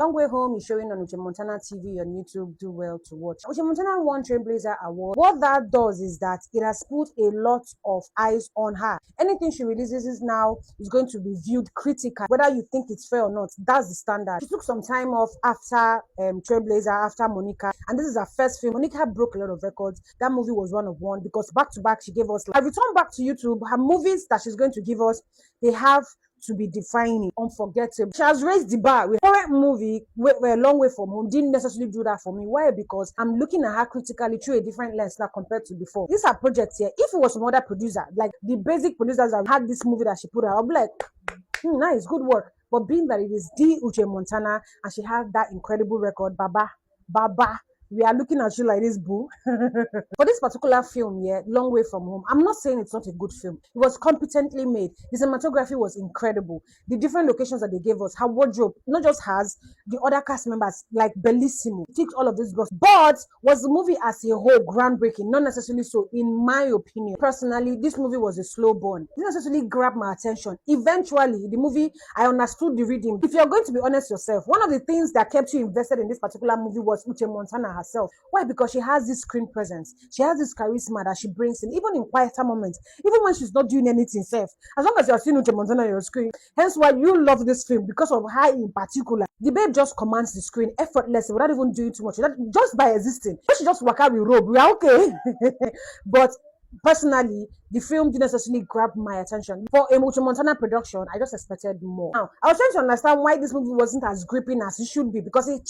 Long Way Home is showing on UcheMontana TV on YouTube. Do well to watch. UcheMontana won Trailblazer Award. What that does is that it has put a lot of eyes on her. Anything she releases now is going to be viewed critically, whether you think it's fair or not. That's the standard. She took some time off after Trailblazer, after Monica, and this is her first film. Monica broke a lot of records. That movie was one of one because back to back she gave us. I returned back to YouTube. Her movies that she's going to give us, they have to be defining, unforgettable. She has raised the bar with current movie. We're a long way from home. Didn't necessarily do that for me. Why? Because I'm looking at her critically through a different lens now compared to before. These are projects here. If it was some other producer, like the basic producers that had this movie that she put out, I'll be like, nice, good work. But being that it is the UcheMontana and she has that incredible record, Baba, we are looking at you like this, boo. For this particular film, Long Way From Home, I'm not saying it's not a good film. It was competently made. The cinematography was incredible. The different locations that they gave us, her wardrobe, not just hers, the other cast members, like Bellissimo, ticked all of this box. But was the movie as a whole groundbreaking? Not necessarily so, in my opinion. Personally, this movie was a slow burn. It didn't necessarily grab my attention. Eventually, the movie, I understood the rhythm. If you're going to be honest yourself, one of the things that kept you invested in this particular movie was UcheMontana herself. Why? Because she has this screen presence. She has this charisma that she brings in, even in quieter moments, even when she's not doing anything safe. As long as you're seeing UcheMontana on your screen. Hence why you love this film, because of her in particular. The babe just commands the screen effortlessly without even doing too much. Just by existing. If she just walk out with robe, we are okay. But personally, the film didn't necessarily grab my attention. For a UcheMontana production, I just expected more. Now, I was trying to understand why this movie wasn't as gripping as it should be, because it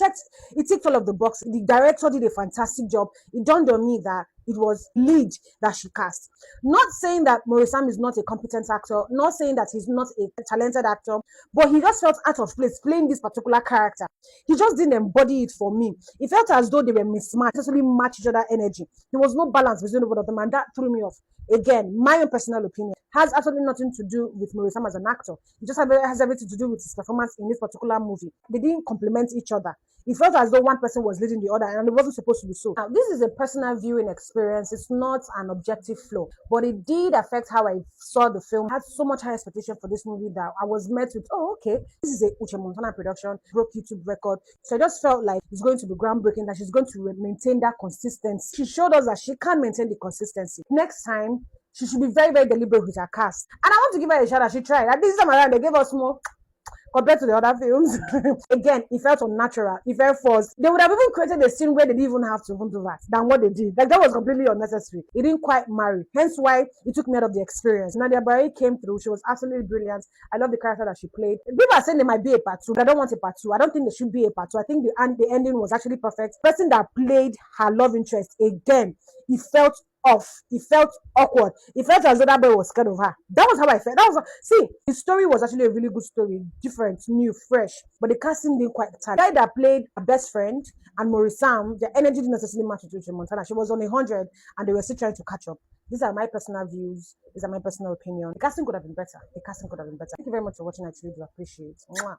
ticked all of the boxes. The director did a fantastic job. It dawned on me that it was lead that she cast. Not saying that Sam is not a competent actor, not saying that he's not a talented actor, but he just felt out of place playing this particular character. He just didn't embody it for me. It felt as though they were mismatched, necessarily match each other energy. There was no balance between the both of them, and that threw me off. Again, my own personal opinion has absolutely nothing to do with Sam as an actor. It just has everything to do with his performance in this particular movie. They didn't complement each other. It felt as though one person was leading the other, and it wasn't supposed to be so. Now, this is a personal viewing experience. It's not an objective flow, but it did affect how I saw the film. I had so much high expectation for this movie that I was met with, oh, okay, this is a UcheMontana production, broke YouTube record. So I just felt like it's going to be groundbreaking, that she's going to maintain that consistency. She showed us that she can maintain the consistency. Next time, she should be very, very deliberate with her cast. And I want to give her a shout out. She tried. At this time around, they gave us more compared to the other films. Again, it felt unnatural. It felt forced. They would have even created a scene where they didn't even have to do that than what they did. Like, that was completely unnecessary. It didn't quite marry. Hence why it took me out of the experience. Nadia Barry came through. She was absolutely brilliant. I love the character that she played. People are saying there might be a part two, but I don't want a part two. I don't think there should be a part two. I think the ending was actually perfect. The person that played her love interest, again, it felt off. It felt awkward. It felt as though that boy was scared of her. That was how I felt. See, the story was actually a really good story, different, new, fresh, but the casting didn't quite tally. The guy that played her best friend and Sam, their energy didn't necessarily match with UcheMontana. She was on 100 and they were still trying to catch up. These are my personal views. These are my personal opinion. The casting could have been better. Thank you very much for watching. I truly do appreciate it. Mwah.